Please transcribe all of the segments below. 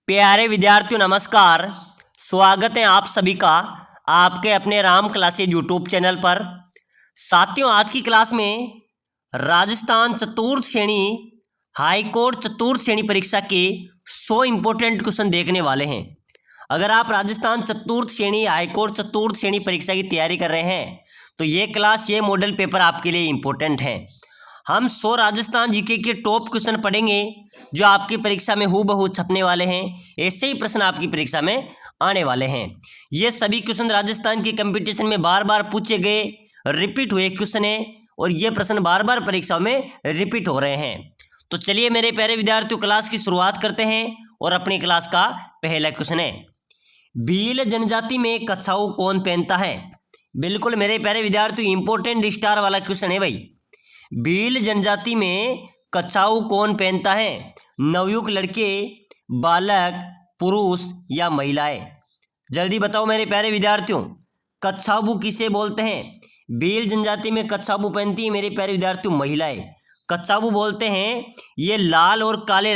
प्यारे विद्यार्थियों नमस्कार। स्वागत है आप सभी का आपके अपने राम क्लासेज यूट्यूब चैनल पर। साथियों, आज की क्लास में राजस्थान चतुर्थ श्रेणी हाई कोर्ट चतुर्थ श्रेणी परीक्षा के 100 इंपॉर्टेंट क्वेश्चन देखने वाले हैं। अगर आप राजस्थान चतुर्थ श्रेणी हाई कोर्ट चतुर्थ श्रेणी परीक्षा की तैयारी कर रहे हैं तो ये मॉडल पेपर आपके लिए इम्पोर्टेंट है। हम 100 राजस्थान जीके के टॉप क्वेश्चन पढ़ेंगे जो आपकी परीक्षा में हूबहू छपने वाले हैं। ऐसे ही प्रश्न आपकी परीक्षा में आने वाले हैं। ये सभी क्वेश्चन राजस्थान के कंपटीशन में बार बार पूछे गए रिपीट हुए क्वेश्चन हैं और ये प्रश्न बार बार परीक्षाओं में रिपीट हो रहे हैं। तो चलिए मेरे प्यारे विद्यार्थियों, क्लास की शुरुआत करते हैं और अपनी क्लास का पहला क्वेश्चन है, भील जनजाति में कछाऊ कौन पहनता है। बिल्कुल मेरे प्यारे विद्यार्थियों, इंपॉर्टेंट स्टार वाला क्वेश्चन है भाई। भील जनजाति में कछाऊ कौन पहनता है। नवयुवक लड़के, बालक, पुरुष या महिलाएं। जल्दी बताओ मेरे प्यारे विद्यार्थियों, कछाऊ किसे बोलते हैं। भील जनजाति में कछाऊ पहनती है मेरे प्यारे विद्यार्थियों महिलाएं। कछाऊ बोलते हैं ये लाल और काले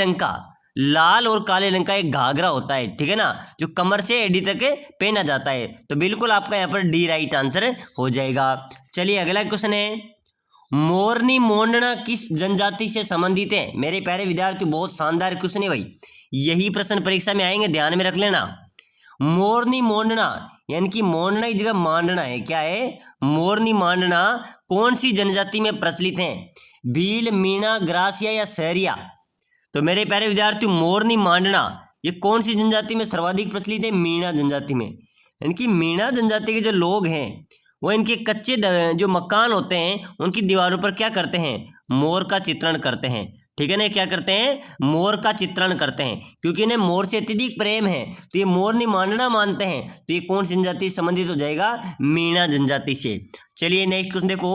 रंग का एक घाघरा होता है, ठीक है ना, जो कमर से एडी तक पहना जाता है। तो बिल्कुल आपका यहाँ पर डी राइट आंसर हो जाएगा। चलिए अगला क्वेश्चन है, मोरनी मोंडना किस जनजाति से संबंधित है। मेरे प्यारे विद्यार्थी बहुत शानदार क्वेश्चन है भाई, यही प्रश्न परीक्षा में आएंगे, ध्यान में रख लेना। मोरनी मोंडना यानी कि मोंडना की जगह मांडना है, क्या है, मोरनी मांडना कौन सी जनजाति में प्रचलित है। भील, मीणा, ग्रासिया या सहरिया। तो मेरे प्यारे विद्यार्थियों, मोरनी मांडना ये कौन सी जनजाति में सर्वाधिक प्रचलित है। मीणा जनजाति में। यानी कि मीणा जनजाति के जो लोग हैं वो इनके कच्चे जो मकान होते हैं उनकी दीवारों पर क्या करते हैं, मोर का चित्रण करते हैं, ठीक है ना। क्या करते हैं, मोर का चित्रण करते हैं, क्योंकि इन्हें मोर से अत्यधिक प्रेम है तो ये मोर नहीं मानना मानते हैं। तो ये कौन सी जनजाति से संबंधित हो जाएगा, मीणा जनजाति से। चलिए नेक्स्ट क्वेश्चन देखो,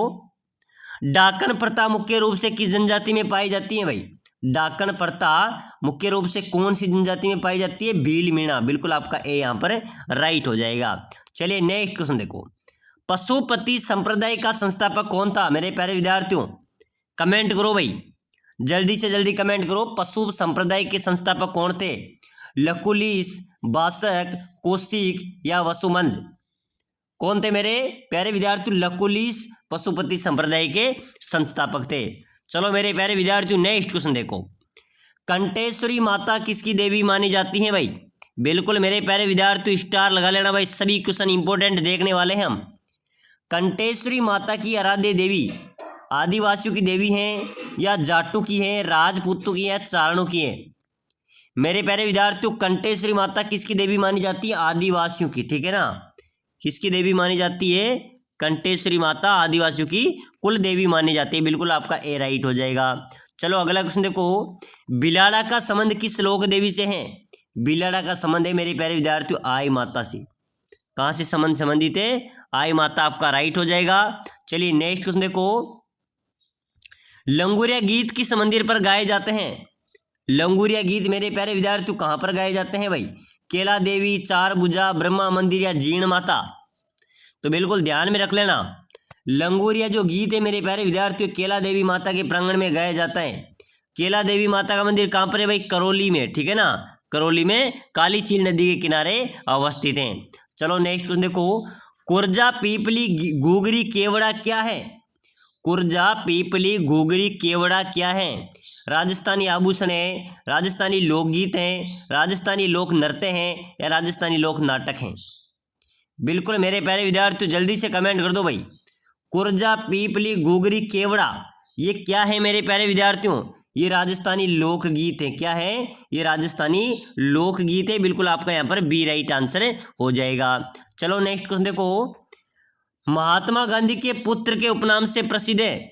डाकन प्रथा मुख्य रूप से किस जनजाति में पाई जाती है भाई। डाकन प्रथा मुख्य रूप से कौन सी जनजाति में पाई जाती है, भील, मीणा। बिल्कुल आपका ए यहाँ पर राइट हो जाएगा। चलिए नेक्स्ट क्वेश्चन देखो, पशुपति संप्रदाय का संस्थापक कौन था। मेरे प्यारे विद्यार्थियों कमेंट करो भाई, जल्दी से जल्दी कमेंट करो, पशु संप्रदाय के संस्थापक कौन थे। लकुलिश, बासक, कौशिक या वसुमंद। कौन थे मेरे प्यारे विद्यार्थियों, लकुलिश पशुपति संप्रदाय के संस्थापक थे। चलो मेरे प्यारे विद्यार्थियों नेक्स्ट क्वेश्चन देखो, कंटेश्वरी माता किसकी देवी मानी जाती है भाई। बिल्कुल मेरे प्यारे विद्यार्थियों स्टार लगा लेना भाई, सभी क्वेश्चन इंपॉर्टेंट देखने वाले हैं हम। कंटेश्वरी माता की आराध्य देवी आदिवासियों की देवी हैं या जाटों की है, राजपूतों की है, चारणों की है। मेरे प्यारे विद्यार्थियों कंटेश्वरी माता किसकी देवी मानी जाती है, आदिवासियों की, ठीक है ना। किसकी देवी मानी जाती है, कंटेश्वरी माता आदिवासियों की कुल देवी मानी जाती है। बिल्कुल आपका ए राइट हो जाएगा। चलो अगला क्वेश्चन देखो, बिलाड़ा का संबंध किस लोक देवी से है। बिलाड़ा का संबंध है मेरे प्यारे विद्यार्थियों आई माता से। कहाँ से संबंधित है, आई माता, आपका राइट हो जाएगा। चलिए नेक्स्ट क्वेश्चन देखो, लंगूरिया गीत किस मंदिर पर गाए जाते हैं। लंगूरिया गीत मेरे प्यारे विद्यार्थियों कहाँ पर गाए जाते हैं भाई, केला देवी, चार भुजा, ब्रह्मा मंदिर या जीर्ण माता। तो बिल्कुल ध्यान में रख लेना, लंगूरिया जो गीत है मेरे प्यारे विद्यार्थियों केला देवी माता के प्रांगण में गाया जाता है। केला देवी माता का मंदिर कहाँ पर है भाई, करौली में, ठीक है ना। करौली में काली सील नदी के किनारे अवस्थित हैं। चलो नेक्स्ट क्वेश्चन देखो, कुर्जा, पीपली, घुघरी, केवड़ा क्या है। कुर्जा, पीपली, घुघरी, केवड़ा क्या है। राजस्थानी आभूषण है, राजस्थानी लोकगीत हैं, राजस्थानी लोक नृत्य हैं या राजस्थानी लोक नाटक हैं। बिल्कुल मेरे प्यारे विद्यार्थियों जल्दी से कमेंट कर दो भाई, कुर्जा, पीपली, घुघरी, केवड़ा ये क्या है मेरे प्यारे विद्यार्थियों, ये राजस्थानी लोकगीत है। क्या है, ये राजस्थानी लोकगीत है। बिल्कुल आपका यहाँ पर बी राइट आंसर हो जाएगा। चलो नेक्स्ट क्वेश्चन देखो, महात्मा गांधी के पुत्र के उपनाम से प्रसिद्ध है।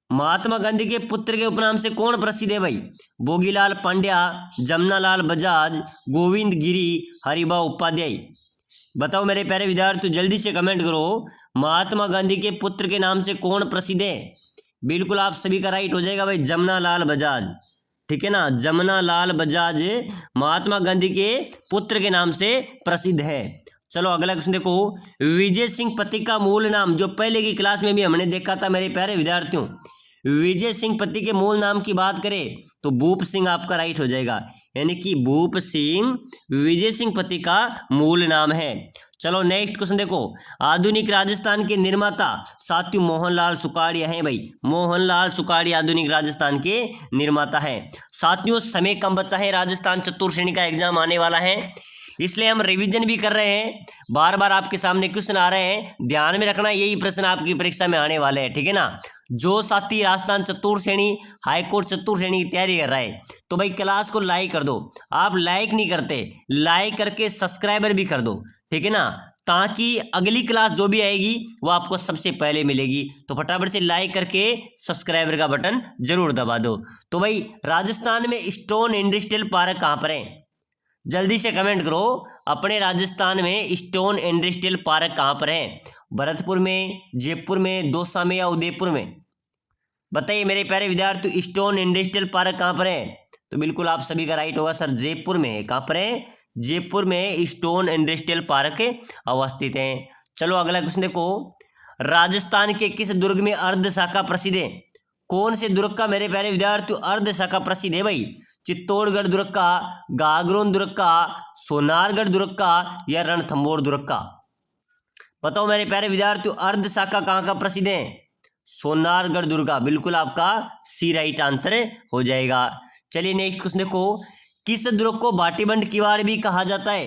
महात्मा गांधी के पुत्र के उपनाम से कौन प्रसिद्ध है भाई, भोगीलाल पांड्या, जमनालाल बजाज, गोविंद गिरी, हरिभाऊ उपाध्याय। बताओ मेरे प्यारे विद्यार्थियों जल्दी से कमेंट करो, महात्मा गांधी के पुत्र के नाम से कौन प्रसिद्ध है। बिल्कुल आप सभी का राइट हो जाएगा भाई, जमनालाल बजाज, ठीक है ना। जमनालाल बजाज महात्मा गांधी के पुत्र के नाम से प्रसिद्ध है। चलो अगला क्वेश्चन देखो, विजय सिंह पति का मूल नाम, जो पहले की क्लास में भी हमने देखा था मेरे प्यारे विद्यार्थियों। विजय सिंह पति के मूल नाम की बात करें तो भूप सिंह आपका राइट हो जाएगा, यानी कि भूप सिंह विजय सिंह पति का मूल नाम है। चलो नेक्स्ट क्वेश्चन देखो, आधुनिक राजस्थान के निर्माता साथियों मोहनलाल सुखाड़िया हैं भाई, मोहनलाल सुखाड़िया आधुनिक राजस्थान के निर्माता हैं। साथियों समय कम बचा है, राजस्थान चतुर्थ श्रेणी का एग्जाम आने वाला है, इसलिए हम रिवीजन भी कर रहे हैं, बार बार आपके सामने क्वेश्चन आ रहे हैं, ध्यान में रखना यही प्रश्न आपकी परीक्षा में आने वाले हैं, ठीक है ना। जो साथी राजस्थान चतुर्थ श्रेणी हाईकोर्ट चतुर्थ श्रेणी की तैयारी कर रहा है तो भाई क्लास को लाइक कर दो, आप लाइक नहीं करते, लाइक करके सब्सक्राइबर भी कर दो, ठीक है ना, ताकि अगली क्लास जो भी आएगी वो आपको सबसे पहले मिलेगी। तो फटाफट से लाइक करके सब्सक्राइबर का बटन जरूर दबा दो। तो भाई राजस्थान में स्टोन इंडस्ट्रियल पार्क कहाँ पर है, जल्दी से कमेंट करो, अपने राजस्थान में स्टोन इंडस्ट्रियल पार्क कहाँ पर है, भरतपुर में, जयपुर में, दौसा में या उदयपुर में, बताइए मेरे प्यारे विद्यार्थी, स्टोन इंडस्ट्रियल पार्क कहाँ पर है। तो बिल्कुल आप सभी का राइट होगा सर, जयपुर में है। कहाँ पर है, जयपुर में स्टोन इंडस्ट्रियल पार्क अवस्थित है। चलो अगला क्वेश्चन देखो, राजस्थान के किस दुर्ग में अर्ध शाखा प्रसिद्ध है, कौन से दुर्ग का मेरे प्यारे विद्यार्थियों अर्ध शाखा प्रसिद्ध है भाई, चित्तौड़गढ़ दुर्ग का, गागरोन दुर्ग का, सोनारगढ़ दुर्ग का या रणथंभौर दुर्ग का, बताओ मेरे प्यारे विद्यार्थियों अर्ध शाखा कहाँ का प्रसिद्ध है, सोनारगढ़ दुर्ग का, बिल्कुल आपका सी राइट आंसर हो जाएगा। चलिए नेक्स्ट क्वेश्चन देखो, किस दुर्ग को भाटीबंध किवाड़ भी कहा जाता है,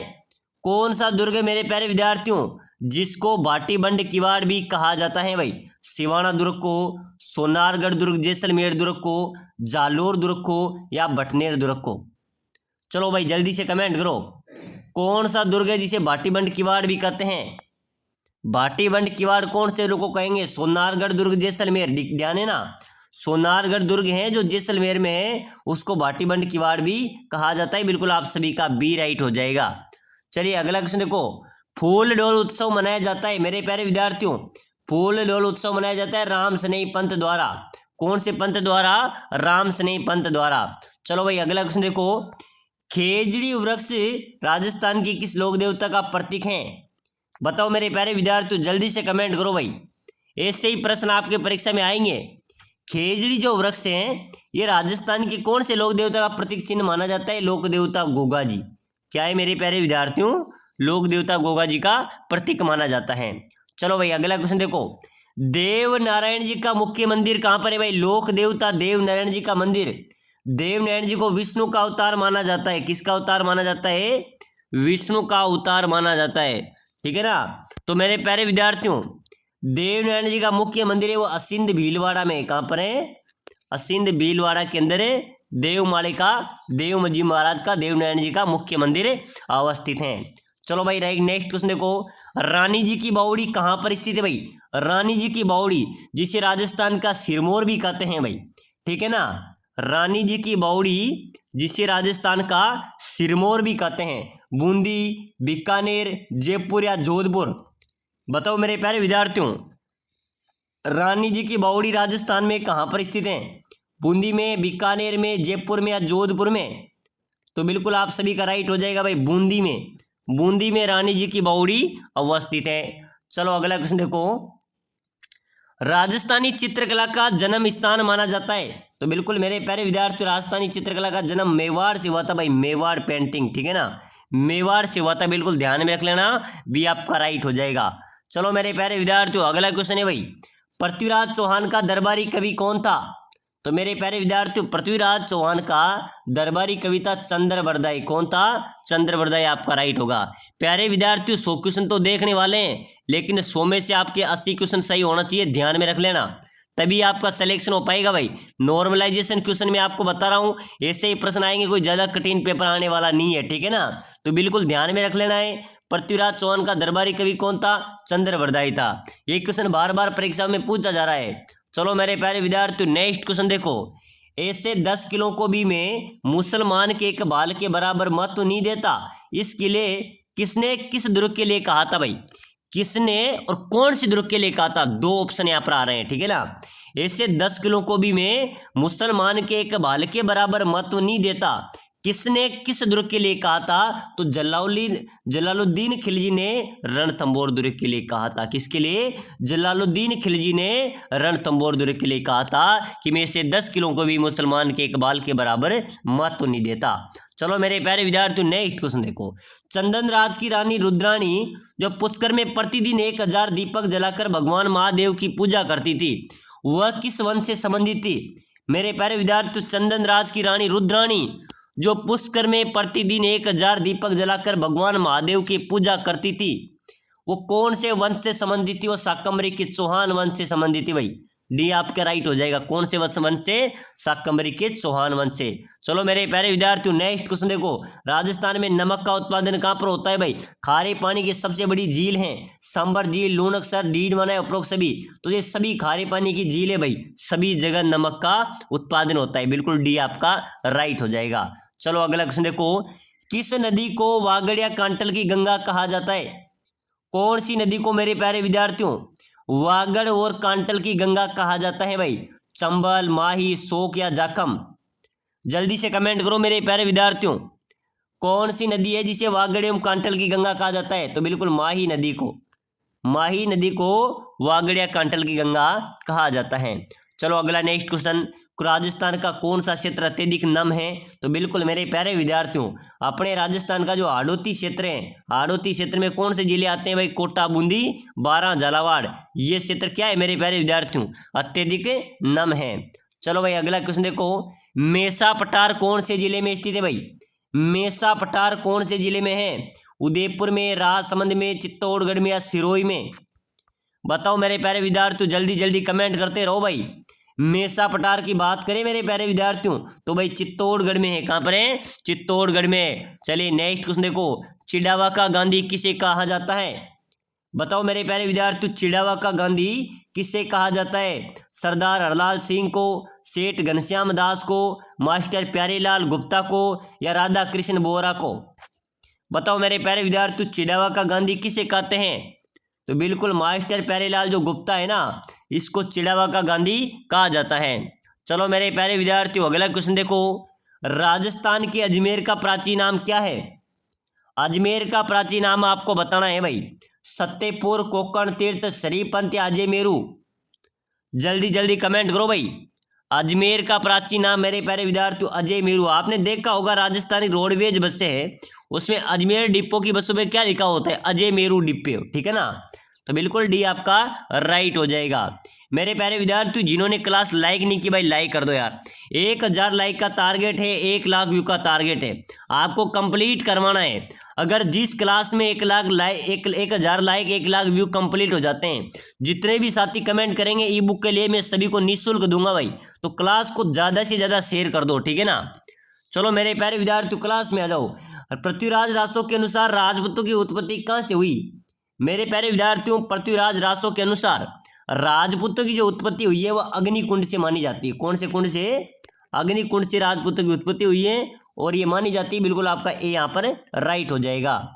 कौन सा दुर्ग है मेरे प्यारे विद्यार्थियों जिसको भाटीबंध किवाड़ भी कहा जाता है भाई, सिवाना दुर्ग को, सोनारगढ़ दुर्ग जैसलमेर दुर्ग को, जालोर दुर्ग को या बटनेर दुर्ग को। चलो भाई जल्दी से कमेंट करो, कौन सा दुर्ग है जिसे भाटीबंध किवाड़ भी कहते हैं, भाटीबंध किवाड़ कौन से दुर्ग को कहेंगे, सोनारगढ़ दुर्ग जैसलमेर, ध्यान है ना, सोनारगढ़ दुर्ग है जो जैसलमेर में है उसको भाटीबंध किवाड़ भी कहा जाता है, बिल्कुल आप सभी का बी राइट हो जाएगा। चलिए अगला क्वेश्चन देखो, फूल डोल उत्सव मनाया जाता है मेरे प्यारे विद्यार्थियों, फूल डोल उत्सव मनाया जाता है राम स्नेही पंथ द्वारा, कौन से पंथ द्वारा, राम स्नेही पंथ द्वारा। चलो भाई अगला क्वेश्चन देखो, खेजड़ी वृक्ष राजस्थान की किस लोक देवता का प्रतीक है, बताओ मेरे प्यारे विद्यार्थियों, जल्दी से कमेंट करो भाई, ऐसे ही प्रश्न आपके परीक्षा में आएंगे। खेजड़ी जो वृक्ष हैं ये राजस्थान के कौन से लोक देवता का प्रतीक चिन्ह माना जाता है, लोक देवता गोगा जी, क्या है मेरे प्यारे विद्यार्थियों, लोक देवता गोगा जी का प्रतीक माना जाता है। चलो भाई अगला क्वेश्चन देखो, देव नारायण जी का मुख्य मंदिर कहाँ पर है भाई, लोक देवता देव नारायण जी का मंदिर, देव नारायण जी को विष्णु का अवतार माना जाता है, किसका अवतार माना जाता है, विष्णु का अवतार माना जाता है, ठीक है ना। तो मेरे प्यारे विद्यार्थियों देव नारायण जी का मुख्य मंदिर है वो असिंध भीलवाड़ा में, कहाँ पर है, असिंध भीलवाड़ा के अंदर है, देवमालिका देव जी महाराज का देव नारायण जी का मुख्य मंदिर अवस्थित है। चलो भाई राइट नेक्स्ट क्वेश्चन देखो, रानी जी की बावड़ी कहाँ पर स्थित है भाई, रानी जी की बावड़ी जिसे राजस्थान का सिरमौर भी कहते हैं भाई, ठीक है ना, रानी जी की बावड़ी जिसे राजस्थान का सिरमौर भी कहते हैं, बूंदी, बीकानेर, जयपुर या जोधपुर, बताओ मेरे प्यारे विद्यार्थियों रानी जी की बावड़ी राजस्थान में कहाँ पर स्थित है, बूंदी में, बीकानेर में, जयपुर में या जोधपुर में। तो बिल्कुल आप सभी का राइट हो जाएगा भाई, बूंदी में, बूंदी में रानी जी की बावड़ी अवस्थित है। चलो अगला क्वेश्चन देखो, राजस्थानी चित्रकला का जन्म स्थान माना जाता है, तो बिल्कुल मेरे प्यारे विद्यार्थी राजस्थानी चित्रकला का जन्म मेवाड़ से हुआ था भाई, मेवाड़ पेंटिंग, ठीक है ना, मेवाड़ से हुआ था, बिल्कुल ध्यान में रख लेना, भी आपका राइट हो जाएगा। चलो मेरे प्यारे विद्यार्थियों अगला क्वेश्चन है भाई, पृथ्वीराज चौहान का दरबारी कवि कौन था, तो मेरे प्यारे विद्यार्थियों पृथ्वीराज चौहान का दरबारी कवि था चंद्रवरदाई, कौन था, चंद्रवरदाई आपका राइट होगा। प्यारे विद्यार्थियों 100 क्वेश्चन तो देखने वाले हैं, लेकिन 100 में से आपके 80 क्वेश्चन सही होना चाहिए, ध्यान में रख लेना, तभी आपका सिलेक्शन हो पाएगा भाई। नॉर्मलाइजेशन क्वेश्चन में आपको बता रहा हूँ, ऐसे ही प्रश्न आएंगे, कोई ज़्यादा कठिन पेपर आने वाला नहीं है, ठीक है ना, तो बिल्कुल ध्यान में रख लेना है। पृथ्वीराज चौहान का दरबारी कवि कौन था, चंद्रवरदाई था। ये क्वेश्चन बार बार परीक्षा में पूछा जा रहा है। चलो मेरे प्यारे विद्यार्थियों नेक्स्ट क्वेश्चन देखो, ऐसे 10 किलो को भी में मुसलमान के एक बाल के बराबर महत्व नहीं देता, इसके लिए किसने किस दुर्ग के लिए कहा था भाई, किसने और कौन सी दुर्ग के लिए कहा था, 2 ऑप्शन यहाँ पर आ रहे हैं, ठीक है ना। ऐसे 10 किलो को भी में मुसलमान के एक बाल के बराबर महत्व नहीं देता, किसने किस दुर्ग के लिए कहा था? तो जलालुद्दीन खिलजी ने रणथंबोर दुर्ग के लिए कहा था। किसके लिए? जलालुद्दीन खिलजी ने रणथंबोर दुर्ग के लिए कहा था कि मैं इसे 10 किलो को भी मुसलमान के इकबाल के बराबर महत्व नहीं देता। चलो मेरे प्यारे विद्यार्थियों, नेक्स्ट क्वेश्चन देखो। चंदन राज की रानी रुद्राणी जो पुष्कर में प्रतिदिन 1000 दीपक जलाकर भगवान महादेव की पूजा करती थी, वह किस वंश से संबंधित थी? मेरे प्यारे विद्यार्थियों, चंदन राज की रानी रुद्राणी जो पुष्कर में प्रतिदिन 1000 दीपक जलाकर भगवान महादेव की पूजा करती थी, वो कौन से वंश से संबंधित थी? वो शाकंभरी के चौहान वंश से संबंधित थी भाई। डी आपका राइट हो जाएगा। कौन से वंश से? शाकंभरी के चौहान वंश से। चलो मेरे प्यारे विद्यार्थियों, नेक्स्ट क्वेश्चन देखो। राजस्थान में नमक का उत्पादन कहाँ पर होता है भाई? खारे पानी की सबसे बड़ी झील है सांबर झील, लूणकसर, डीडवाना, उपरोक्त सभी। तो ये सभी खारे पानी की झील है भाई, सभी जगह नमक का उत्पादन होता है। बिल्कुल डी आपका राइट हो जाएगा। चलो अगला क्वेश्चन देखो। किस नदी को वागड़ कांटल की गंगा कहा जाता है? कौन सी नदी को मेरे प्यारे विद्यार्थियों वागड़ और कांटल की गंगा कहा जाता है भाई? चंबल, माही, शोक या जाखम? जल्दी से कमेंट करो मेरे प्यारे विद्यार्थियों। कौन सी नदी है जिसे वागड़ एवं कांटल की गंगा कहा जाता है? तो बिल्कुल माही नदी को, माही नदी को वागड़ या कांटल की गंगा कहा जाता है। चलो अगला नेक्स्ट क्वेश्चन। राजस्थान का कौन सा क्षेत्र अत्यधिक नम है? तो बिल्कुल मेरे प्यारे विद्यार्थियों, अपने राजस्थान का जो हाड़ौती क्षेत्र है, हाड़ौती क्षेत्र में कौन से जिले आते हैं भाई? कोटा, बूंदी, बारां, झालावाड़। ये क्षेत्र क्या है मेरे प्यारे विद्यार्थियों? अत्यधिक नम है। चलो भाई अगला क्वेश्चन देखो। मेसा पठार कौन से जिले में स्थित है भाई? मेसा पठार कौन से जिले में है? उदयपुर में, राजसमंद में, चित्तौड़गढ़ में या सिरोही में? बताओ मेरे प्यारे विद्यार्थियों, जल्दी जल्दी कमेंट करते रहो भाई। मेसा पठार की बात करें मेरे प्यारे विद्यार्थियों तो भाई चित्तौड़गढ़ में है। कहाँ पर है? चित्तौड़गढ़ में। चलिए नेक्स्ट क्वेश्चन देखो। चिड़ावा का गांधी किसे कहा जाता है? बताओ मेरे प्यारे विद्यार्थियों, चिड़ावा का गांधी किसे कहा जाता है? सरदार हरलाल सिंह को, सेठ घनश्याम दास को, मास्टर प्यारेलाल गुप्ता को या राधा कृष्ण बोरा को? बताओ मेरे प्यारे विद्यार्थियों, चिड़ावा का गांधी किसे कहते हैं? तो बिल्कुल मास्टर प्यारेलाल जो गुप्ता है ना, इसको चिड़ावा का गांधी कहा जाता है। चलो मेरे प्यारे विद्यार्थियों अगला क्वेश्चन देखो। राजस्थान के अजमेर का प्राचीन नाम क्या है? अजमेर का प्राचीन नाम आपको बताना है भाई। सत्यपुर, कोकण तीर्थ, श्रीपंथ या अजय मेरू? जल्दी जल्दी कमेंट करो भाई। अजमेर का प्राचीन नाम मेरे प्यारे विद्यार्थियों अजय मेरू। आपने देखा होगा राजस्थानी रोडवेज बसें है, उसमें अजमेर डिपो की बसों में क्या लिखा होता है? अजय मेरू डिपो। ठीक है ना? तो बिल्कुल डी आपका राइट हो जाएगा। मेरे प्यारे विद्यार्थियों जिन्होंने क्लास लाइक नहीं की भाई लाइक कर दो यार। 1000 लाइक का टारगेट है, 1 लाख व्यू का टारगेट है, आपको कंप्लीट करवाना है। अगर जिस क्लास में 1 lakh like 1000 like 1 lakh view complete हो जाते हैं, जितने भी साथी कमेंट करेंगे ई बुक के लिए मैं सभी को निःशुल्क दूंगा भाई। तो क्लास को ज़्यादा से ज़्यादा शेयर कर दो। ठीक है ना? चलो मेरे प्यारे विद्यार्थियों क्लास में आ जाओ। पृथ्वीराज रासो के अनुसार राजपूतों की उत्पत्ति कहाँ से हुई? मेरे प्यारे विद्यार्थियों पृथ्वीराज रासो के अनुसार राजपूतों की जो उत्पत्ति हुई है वह अग्निकुंड से मानी जाती है। कौन से कुंड से? अग्निकुंड से राजपूतों की उत्पत्ति हुई है और ये मानी जाती है। बिल्कुल आपका ए यहाँ पर राइट हो जाएगा।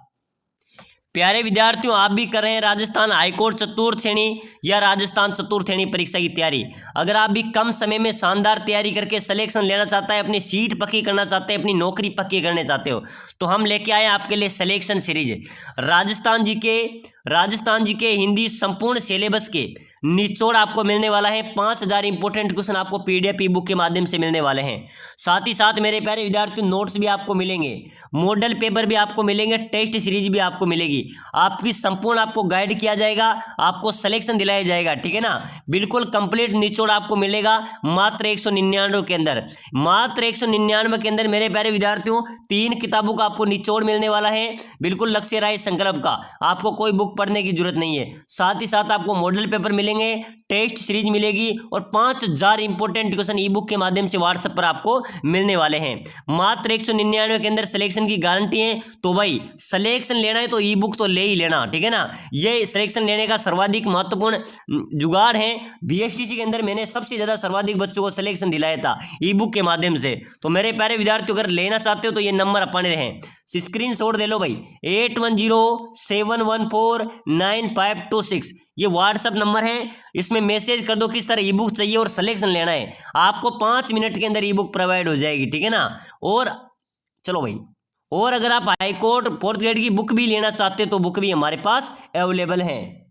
प्यारे विद्यार्थियों आप भी कर रहे हैं राजस्थान हाईकोर्ट चतुर्थ श्रेणी या राजस्थान चतुर्थ श्रेणी परीक्षा की तैयारी। अगर आप भी कम समय में शानदार तैयारी करके सिलेक्शन लेना चाहता है, अपनी सीट पक्की करना चाहते हैं, अपनी नौकरी पक्की करने चाहते हो, तो हम लेके आए आपके लिए सिलेक्शन सीरीज। राजस्थान जी के हिंदी संपूर्ण सिलेबस के निचोड़ आपको मिलने वाला है। 5000 इंपॉर्टेंट क्वेश्चन आपको पीडीएफ ई बुक के माध्यम से मिलने वाले हैं। साथ ही साथ मेरे प्यारे विद्यार्थियों नोट्स भी आपको मिलेंगे, मॉडल पेपर भी आपको मिलेंगे, टेस्ट सीरीज भी आपको मिलेगी। आपकी संपूर्ण आपको गाइड किया जाएगा, आपको सिलेक्शन दिलाया जाएगा। ठीक है ना? बिल्कुल कंप्लीट निचोड़ आपको मिलेगा मात्र 199 के अंदर। मात्र 199 के अंदर मेरे प्यारे विद्यार्थियों 3 किताबों का आपको निचोड़ मिलने वाला है। बिल्कुल लक्ष्य राय संकल्प का, आपको कोई बुक पढ़ने की जरूरत नहीं है। साथ ही साथ आपको मॉडल पेपर मिलेंगे, टेस्ट सीरीज मिलेगी और 5000 इंपोर्टेंट क्वेश्चन ई बुक के माध्यम से व्हाट्सएप पर आपको मिलने वाले हैं। मात्र 199 के अंदर सिलेक्शन की गारंटी है। तो भाई सिलेक्शन लेना है तो ई बुक तो ले ही लेना। ठीक है ना? ये सिलेक्शन लेने का सर्वाधिक महत्वपूर्ण जुगाड़ है। बीएसटीसी के अंदर मैंने सबसे ज्यादा सर्वाधिक बच्चों को सिलेक्शन दिलाया था ई बुक के माध्यम से। तो मेरे प्यारे विद्यार्थियों अगर लेना चाहते हो तो ये नंबर अपने रहें, स्क्रीनशॉट दे लो भाई। 8107149526 ये व्हाट्सएप नंबर है। इसमें मैसेज कर दो किस तरह ई बुक चाहिए और सिलेक्शन लेना है। आपको 5 मिनट के अंदर ई बुक प्रोवाइड हो जाएगी। ठीक है ना? और चलो भाई, और अगर आप हाई कोर्ट फोर्थ ग्रेड की बुक भी लेना चाहते तो बुक भी हमारे पास अवेलेबल है।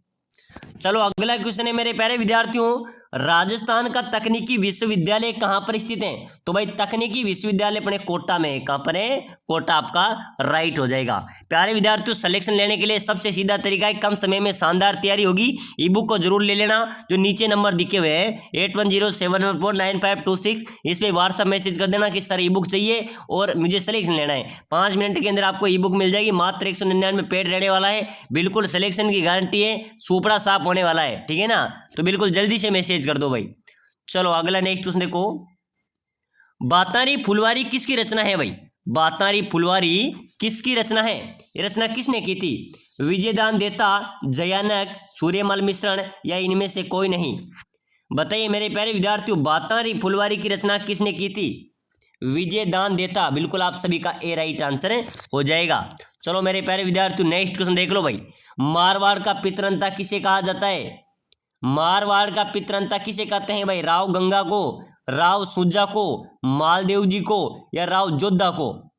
चलो अगला क्वेश्चन है मेरे प्यारे विद्यार्थियों, राजस्थान का तकनीकी विश्वविद्यालय कहाँ पर स्थित है? तो भाई तकनीकी विश्वविद्यालय अपने कोटा में है। कहाँ पर है? कोटा आपका राइट हो जाएगा। प्यारे विद्यार्थियों, सिलेक्शन लेने के लिए सबसे सीधा तरीका है, कम समय में शानदार तैयारी होगी। ई बुक को जरूर ले लेना। जो नीचे नंबर दिखे हुए हैं 8107149526, इस पर व्हाट्सअप मैसेज कर देना कि सर ई बुक चाहिए और मुझे सिलेक्शन लेना है। 5 मिनट के अंदर आपको ई बुक मिल जाएगी। मात्र 199 पेड रहने वाला है। बिल्कुल सिलेक्शन की गारंटी है, सुपड़ा साफ होने वाला है। ठीक है ना? तो बिल्कुल जल्दी से मैसेज कर दो भाई। चलो अगला नेक्स्ट क्वेश्चन देखो, बातारी फुलवारी किसकी रचना है भाई? बातारी फुलवारी किसकी रचना है? ये रचना किसने की थी? विजयदान देता, जयानक, सूर्यमल मिश्रण या इनमें से कोई नहीं? बताइए मेरे प्यारे विद्यार्थियों, बातारी फुलवारी की रचना किसने की थी? विजयदान देता। बिल्कुल आप सभी का ए राइट आंसर हो जाएगा। चलो मेरे प्यारे विद्यार्थियों, नेक्स्ट क्वेश्चन देख लो भाई, मारवाड़ का पितरंता किसे कहा जाता है? मारवाड़ का पितरंता किसे कहते हैं भाई? राव गंगा को, राव सुजा को, मालदेव जी को या राव जोधा को?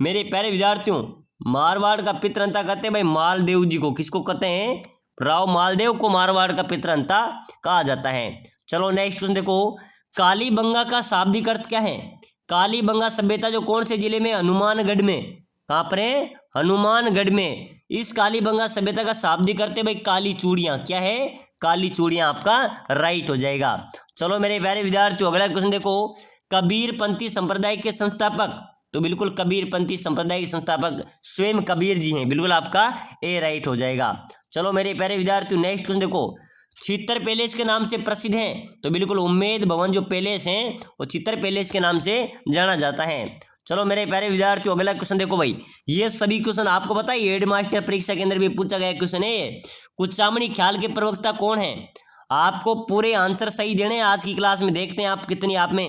मेरे प्यारे विद्यार्थियों, मारवाड़ का पितरंता कहते हैं भाई मालदेव जी को। किसको कहते हैं? राव मालदेव को मारवाड़ का पितरंता कहा जाता है। चलो नेक्स्ट क्वेश्चन देखो, कालीबंगा का शाब्दिक अर्थ क्या है? कालीबंगा सभ्यता जो कौन से जिले में? हनुमानगढ़ में। कहाँ पर है? हनुमानगढ़ में। इस कालीबंगा सभ्यता का शाब्दिक अर्थ है भाई काली चूड़ियाँ। क्या है? काली चूड़ियाँ आपका राइट हो जाएगा। चलो मेरे प्यारे विद्यार्थियों, अगला क्वेश्चन देखो, कबीरपंथी संप्रदाय के संस्थापक? तो बिल्कुल कबीरपंथी संप्रदाय के संस्थापक स्वयं कबीर जी हैं। बिल्कुल आपका ए राइट हो जाएगा। चलो मेरे प्यारे विद्यार्थियों, नेक्स्ट क्वेश्चन देखो, चित्तर पैलेस के नाम से प्रसिद्ध है? तो बिल्कुल उम्मेद भवन जो पैलेस है वो चित्तर पैलेस के नाम से जाना जाता है। चलो मेरे प्यारे विद्यार्थियों, अगला क्वेश्चन देखो भाई, ये सभी क्वेश्चन आपको पता है हेडमास्टर परीक्षा के अंदर भी पूछा गया क्वेश्चन है ये। कुचामणी ख्याल के प्रवक्ता कौन है? आपको पूरे आंसर सही देने हैं आज की क्लास में। देखते हैं आप कितनी आपने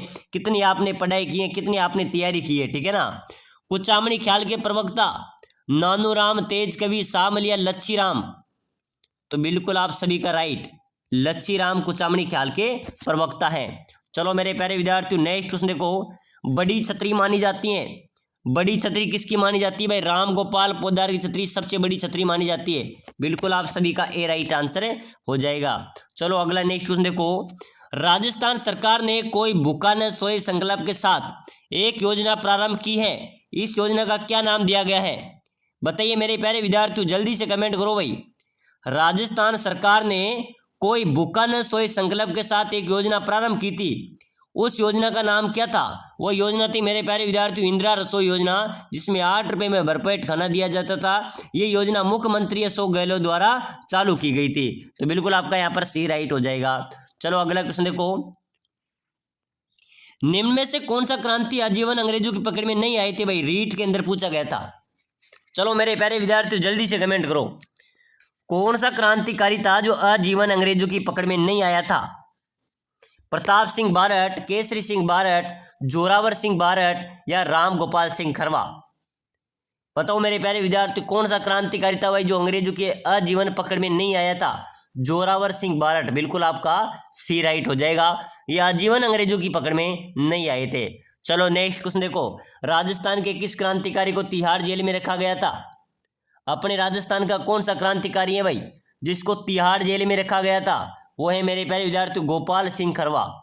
पढ़ाई की है, कितनी आपने तैयारी की है। ठीक है ना? कुचामणी ख्याल के प्रवक्ता नानूराम, तेज कवि, शामल या लच्छी राम? तो बिल्कुल आप सभी का राइट, लच्छी राम कुचामणी ख्याल के प्रवक्ता हैं। चलो मेरे प्यारे विद्यार्थियों, नेक्स्ट क्वेश्चन देखो, बड़ी छतरी मानी जाती है? बड़ी छतरी किसकी मानी जाती है भाई? राम गोपाल पोद्दार की छतरी सबसे बड़ी छतरी मानी जाती है। बिल्कुल आप सभी का ए राइट आंसर हो जाएगा। चलो अगला नेक्स्ट क्वेश्चन देखो, राजस्थान सरकार ने कोई भूखा न सोए संकल्प के साथ एक योजना प्रारंभ की है। इस योजना का क्या नाम दिया गया है? बताइए मेरे प्यारे विद्यार्थियों, जल्दी से कमेंट करो भाई। राजस्थान सरकार ने कोई भूखा न सोए संकल्प के साथ एक योजना प्रारंभ की थी। उस योजना का नाम क्या था? वो योजना थी मेरे प्यारे विद्यार्थियों इंदिरा रसोई योजना, जिसमें 8 रुपये में भरपेट खाना दिया जाता था। ये योजना मुख्यमंत्री अशोक गहलोत द्वारा चालू की गई थी। तो बिल्कुल आपका यहाँ पर सी राइट हो जाएगा। चलो अगला क्वेश्चन देखो, निम्न में से कौन सा क्रांति आजीवन अंग्रेजों की पकड़ में नहीं आए थे भाई? रीट के अंदर पूछा गया था। चलो मेरे प्यारे विद्यार्थियों जल्दी से कमेंट करो, कौन सा क्रांतिकारी था जो आजीवन अंग्रेजों की पकड़ में नहीं आया था? प्रताप सिंह बारठ, केसरी सिंह बारठ, जोरावर सिंह बारठ या राम गोपाल सिंह खरवा? बताओ मेरे प्यारे विद्यार्थी, कौन सा क्रांतिकारी था भाई जो अंग्रेजों के आजीवन पकड़ में नहीं आया था? जोरावर सिंह बारठ। बिल्कुल आपका सी राइट हो जाएगा, ये आजीवन अंग्रेजों की पकड़ में नहीं आए थे। चलो नेक्स्ट क्वेश्चन देखो, राजस्थान के किस क्रांतिकारी को तिहाड़ जेल में रखा गया था? अपने राजस्थान का कौन सा क्रांतिकारी है भाई जिसको तिहाड़ जेल में रखा गया था? वो है मेरे प्यारे विद्यार्थी गोपाल सिंह खरवा।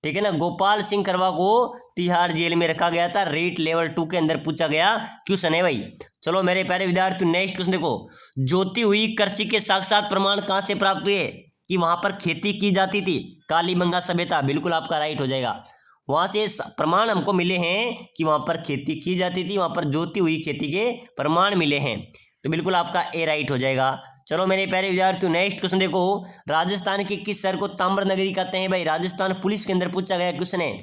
ठीक है ना? गोपाल सिंह खरवा को तिहाड़ जेल में रखा गया था। रेट लेवल 2 के अंदर पूछा गया क्वेश्चन है भाई। चलो मेरे प्यारे विद्यार्थी नेक्स्ट क्वेश्चन देखो, जोती हुई कृषि के साक्षात प्रमाण कहाँ से प्राप्त हुए कि वहां पर खेती की जाती थी? कालीबंगा सभ्यता। बिल्कुल आपका राइट हो जाएगा। वहां से प्रमाण हमको मिले हैं कि वहां पर खेती की जाती थी, वहां पर जोती हुई खेती के प्रमाण मिले हैं। तो बिल्कुल आपका ए राइट हो जाएगा। चलो मेरे प्यारे विद्यार्थियों नेक्स्ट क्वेश्चन देखो, राजस्थान के किस शहर को ताम्र नगरी कहते हैं भाई? राजस्थान पुलिस के अंदर पूछा गया क्वेश्चन है।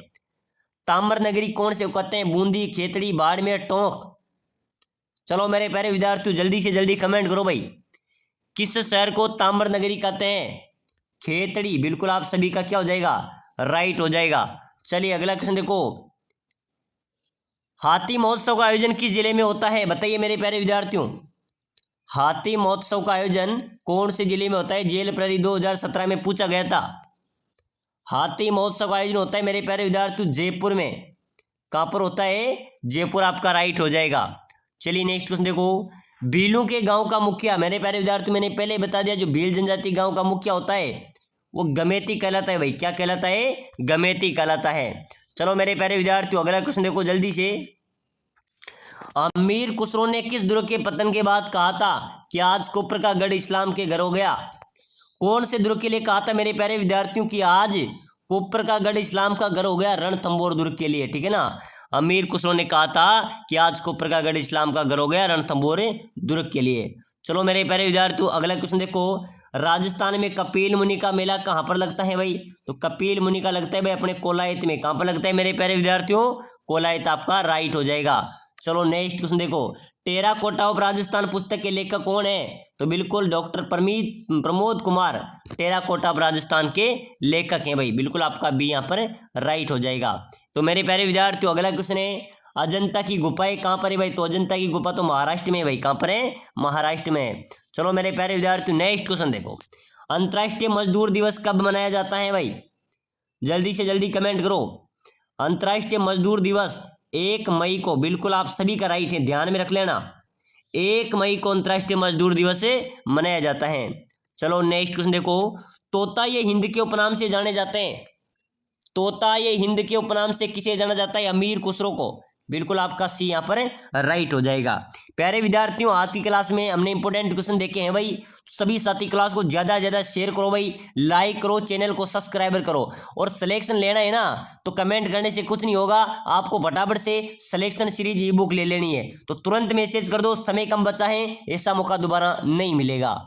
ताम्र नगरी कौन से कहते हैं? बूंदी, खेतड़ी, बाड़मेर, टोंक? चलो मेरे प्यारे विद्यार्थियों जल्दी से जल्दी कमेंट करो भाई, किस शहर को ताम्र नगरी कहते हैं? खेतड़ी। बिल्कुल आप सभी का क्या हो जाएगा? राइट हो जाएगा। चलिए अगला क्वेश्चन देखो, हाथी महोत्सव का आयोजन किस जिले में होता है? बताइए मेरे प्यारे विद्यार्थियों, हाथी महोत्सव का आयोजन कौन से जिले में होता है? जेल प्रहरी 2017 में पूछा गया था। हाथी महोत्सव का आयोजन होता है मेरे प्यारे विद्यार्थियों जयपुर में। कहाँ पर होता है? जयपुर आपका राइट हो जाएगा। चलिए नेक्स्ट क्वेश्चन देखो, भीलों के गांव का मुखिया, मेरे प्यारे विद्यार्थी मैंने पहले बता दिया, जो भील जनजाति गांव का मुखिया होता है वो गमेती कहलाता है भाई। क्या कहलाता है? गमेती कहलाता है। चलो मेरे प्यारे विद्यार्थियों अगला क्वेश्चन देखो जल्दी से। अमीर खुसरो ने किस दुर्ग के पतन के बाद कहा था कि आज कुफर का गढ़ इस्लाम के घर हो गया? कौन से दुर्ग के लिए कहा था मेरे प्यारे विद्यार्थियों कि आज कुफर का गढ़ इस्लाम का घर हो गया? रणथंबोर दुर्ग के लिए, ठीक है ना। अमीर खुसरो ने कहा था कि आज कुफर का गढ़ इस्लाम का घर हो गया रणथंबोर दुर्ग के लिए। चलो मेरे प्यारे विद्यार्थियों अगला क्वेश्चन देखो, राजस्थान में कपिल मुनि का मेला कहाँ पर लगता है भाई? तो कपिल मुनि का लगता है भाई अपने कोलायत में। कहाँ पर लगता है मेरे प्यारे विद्यार्थियों? कोलायत आपका राइट हो जाएगा। चलो नेक्स्ट क्वेश्चन देखो, टेराकोटा ऑफ राजस्थान पुस्तक के लेखक कौन है? तो बिल्कुल doctor Pramod Kumar terracotta of Rajasthan के लेखक हैं भाई। बिल्कुल आपका बी यहाँ पर राइट हो जाएगा। तो मेरे प्यारे विद्यार्थियों अगला क्वेश्चन है, अजंता की गुफाएं कहाँ पर है भाई? तो अजंता की गुफा तो महाराष्ट्र में है भाई। कहाँ पर है? महाराष्ट्र में। चलो मेरे प्यारे विद्यार्थियों नेक्स्ट क्वेश्चन देखो, अंतर्राष्ट्रीय मजदूर दिवस कब मनाया जाता है भाई? जल्दी से जल्दी कमेंट करो। अंतर्राष्ट्रीय मजदूर दिवस 1 मई को, बिल्कुल आप सभी का राइट है, ध्यान में रख लेना। 1 मई को अंतर्राष्ट्रीय मजदूर दिवस मनाया जाता है। चलो नेक्स्ट क्वेश्चन देखो, तोता ये हिंद के उपनाम से जाने जाते हैं। तोता ये हिंद के उपनाम से किसे जाना जाता है? अमीर खुसरो को। बिल्कुल आपका सी यहाँ पर राइट हो जाएगा। प्यारे विद्यार्थियों आज की क्लास में हमने इंपॉर्टेंट क्वेश्चन देखे हैं भाई। सभी साथी क्लास को ज़्यादा से ज़्यादा शेयर करो भाई, लाइक करो, चैनल को सब्सक्राइबर करो। और सिलेक्शन लेना है ना तो कमेंट करने से कुछ नहीं होगा, आपको फटाफट से सिलेक्शन सीरीज ई बुक ले लेनी है। तो तुरंत मैसेज कर दो, समय कम बचा है, ऐसा मौका दोबारा नहीं मिलेगा।